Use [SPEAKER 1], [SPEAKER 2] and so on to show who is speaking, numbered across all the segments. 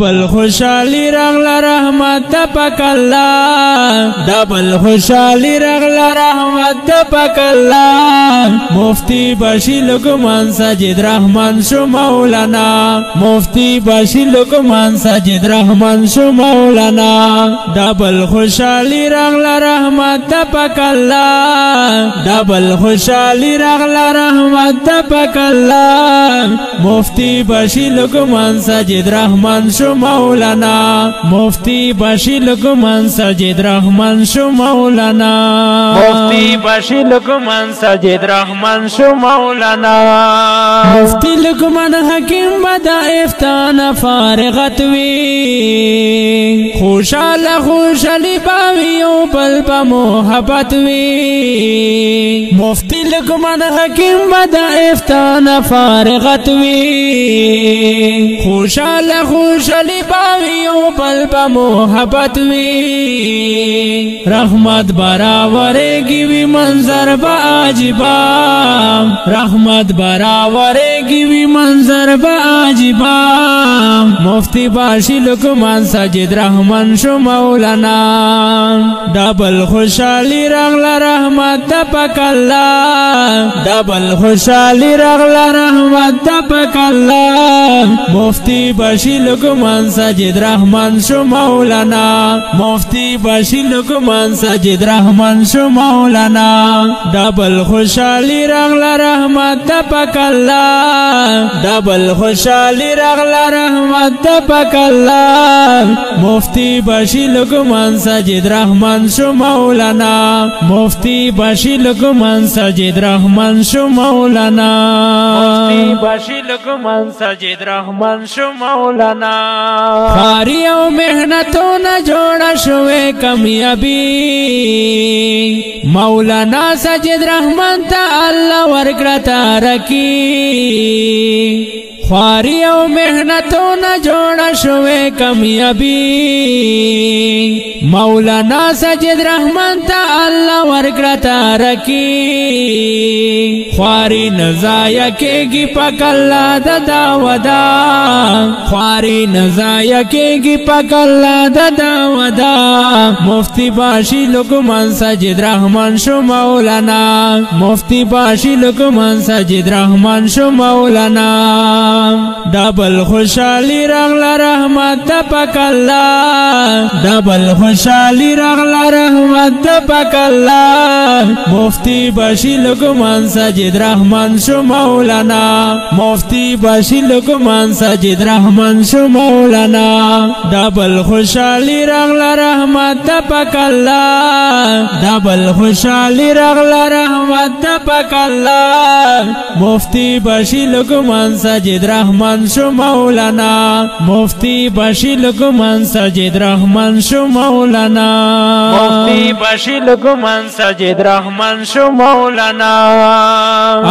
[SPEAKER 1] بل خوشالی رغلا رحمت پاک اللہ دا بل خوشالی رغلا رحمت پاک اللہ مفتی بشی لقمان ساجد رحمان شو مولانا مفتی بشی لقمان ساجد رحمان شو مولانا دا بل خوشالی رغلا رحمت پاک اللہ دا بل خوشالی رغلا رحمت پاک اللہ مفتی بشی لقمان ساجد رحمان شو مولانا مفتی بشی لقمان ساجد رحمان شو مولانا
[SPEAKER 2] مفتی بشی لقمان ساجد رحمان شو مولانا
[SPEAKER 1] مفتی لقمان حکیم بدا افتان فارغت وی خوشال خوشالی باویو بل پا محبت وی مفتی لقمان حکیم بدا افتان فارغت وی خوشال خوشالی باویو بل پا محبت وی رحمت براورے گی منظر با عجبا رحمت براورے گی منظر با عجبا مفتی باشی لقمان ساجد رحمان شو مولانا ڈبل خوشالی رغلا رحمت پاک اللہ ڈبل خوشالی رغلا رحمت پاک اللہ مفتی باشی لقمان ساجد رحمان شو مولانا مفتی باشی لقمان ساجد رحمان شو مولانا ڈبل خوشالی رغلا رحمت پاک اللہ ڈبل خوشالی رغلا رحمت پاک اللہ مفتی باشی لقمان ساجد رحمان شو مولانا مفتی باشی لقمان ساجد رحمان شو مولانا
[SPEAKER 2] مفتی بشی لقمان ساجد رحمان شو مولانا
[SPEAKER 1] خاری او محنتوں نہ جوڑا شوے کامیابی مولانا ساجد رحمان تا اللہ ورکڑا تارکی خواری او محنتوں نہ جوڑا شوے کامیابی مولانا ساجد رحمان تا اللہ ورکڑا تارکی خواری نزایا کے گی پاک اللہ دا ودا خواری نزایا کے گی پاک اللہ دا ودا مفتی باشی لقمان ساجد رحمان شو مولانا مفتی باشی لقمان ساجد رحمان شو مولانا ڈبل خوشالی رغلا رحمت پاک اللہ ڈبل خوشالی رغلا رحمت پاک اللہ مفتی باشی لقمان ساجد رحمان شو مولانا مفتی باشی لقمان ساجد رحمان شو مولانا ڈبل خوشالی رغلا رحمت پاک اللہ ڈبل خوشالی رغلا رحمت پاک اللہ مفتی باشی لقمان ساجد رحمان شو مولانا مفتی باشی لقمان ساجد رحمان شو مولانا
[SPEAKER 2] مفتی بشی لقمان ساجد رحمان شو مولانا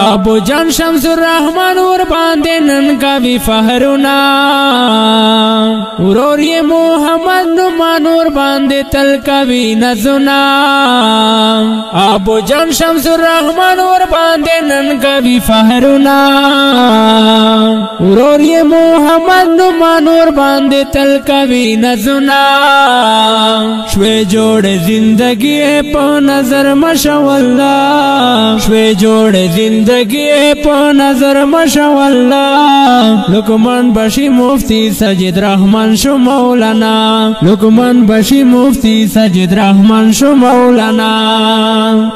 [SPEAKER 1] ابو جان شمس الرحمن ور باندے نن کا بھی فہرنا اور یہ محمد نعمان ور باندے تل کا بھی نزنا ابو جان شمس الرحمن ور باندے نن کا بھی فہرنا اور یہ محمد نعمان ور باندے تل کا بھی نزنا شوے جوڑ زندگی پا نظر مشاءاللہ شوے جوڑ زندگی پا نظر مشاءاللہ لقمان بشی مفتی ساجد رحمان شو مولانا لقمان بشی مفتی ساجد رحمان شو مولانا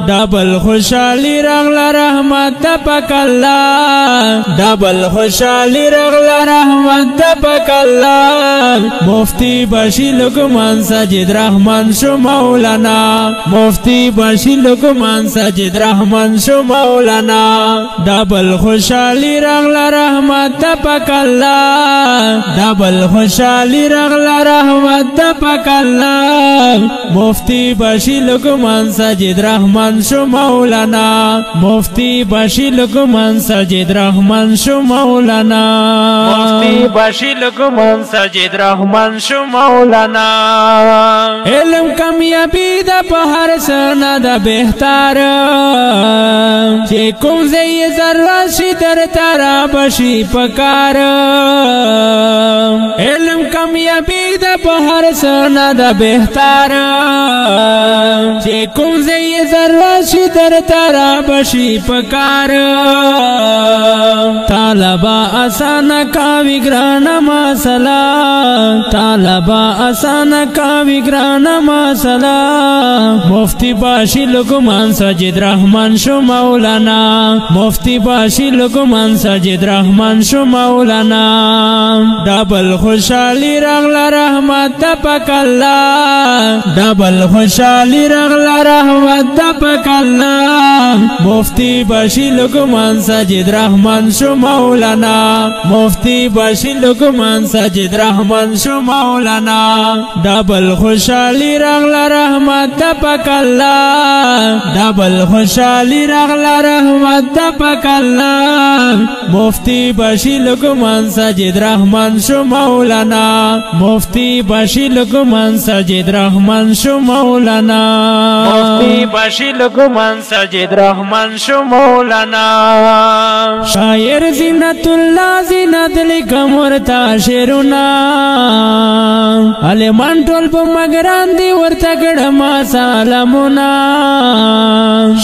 [SPEAKER 1] ڈبل خوشالی رغلا رحمت پاک اللہ ڈبل خوشالی رغلا رحمت پاک اللہ مفتی بشی لقمان ساجد رحمان شو مولانا مفتی بشی لقمان ساجد رحمان شو مولانا ڈبل خوشالی رغلا رحمت پاک اللہ ڈبل خوشالی رغلا رحمت رحمت د پاک الله مفتی بشی لقمان سجد رحمان شو مولانا مفتی بشی لقمان سجد رحمان شو مولانا
[SPEAKER 2] مفتی بشی لقمان سجد رحمان شو مولانا
[SPEAKER 1] علم کامیابی د په هر سنه د بهتر چې کوم ځای ذره شي در ترا بشي پکار علم کامیابی د په هر سنه د بهتر چې کوم ځای ذره شي در ترا بشي پکار طالبا آسان کاوی ګران مسله طالبا آسان کاوی ګران مسله مفتی باشی لقمان سجد رحمان شو مولانا مفتی باشی لقمان سجد رحمان شو مولانا ډبل خوشالي رغلا رحمت د پاک الله ډبل خوشالي رغلا رحمت د پاک الله مفتی باشی لقمان سجد رحمان شو مولانا مفتی باشی لقمان سجد رحمان شو مولانا ډبل خوشالي رغلا رحمت د پاک الله ډبل خوشالي رغلا رحمت د پاک الله مفتی باشی لقمان سجد رحمان شو مولانا مفتی باشی لقمان سجد رحمان شو مولانا
[SPEAKER 2] مفتی بشی لقمان سجد رحمان شو مولانا
[SPEAKER 1] شاعر زینت الله زینت لیکم ورتا شعرنا علمان ټول په مګران دی ورته کړم سلامونه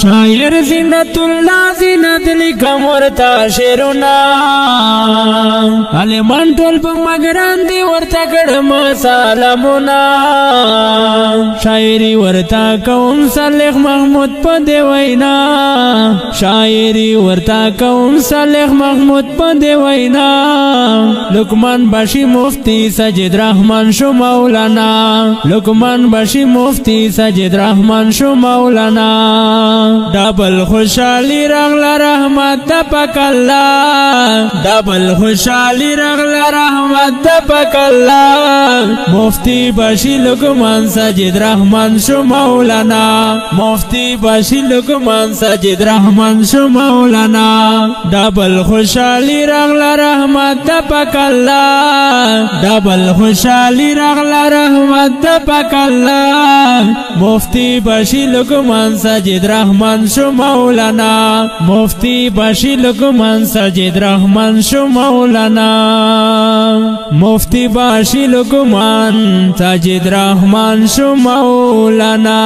[SPEAKER 1] شاعر زینت الله زینت لیکم ورتا شعرنا علمان ټول په مګران دی ورته کړم سلامونه شاعری ورتا کوم صالح محمود په دی وینا شاعری ورتا کوم صالح محمود په دی وینا لقمان باشی مفتی سجد رحمان شو مولانا لقمان باشی مفتی سجد رحمان شو مولانا ډبل خوشالي رغلا رحمت د پاک الله ډبل خوشالي رغلا رحمت د پاک الله مفتی باشی لقمان سجد رحمان شو مولانا مفتی باشی لقمان سجد رحمان شو مولانا ډبل خوشالي رغلا رحمت د پاک الله ډبل خوشالي رغلا رحمت د پاک الله مفتی باشی لقمان سجد رحمان شو مولانا مفتی باشی لقمان سجد رحمان شو مولانا مفتی باشی لقمان سجد رحمان شو مولانا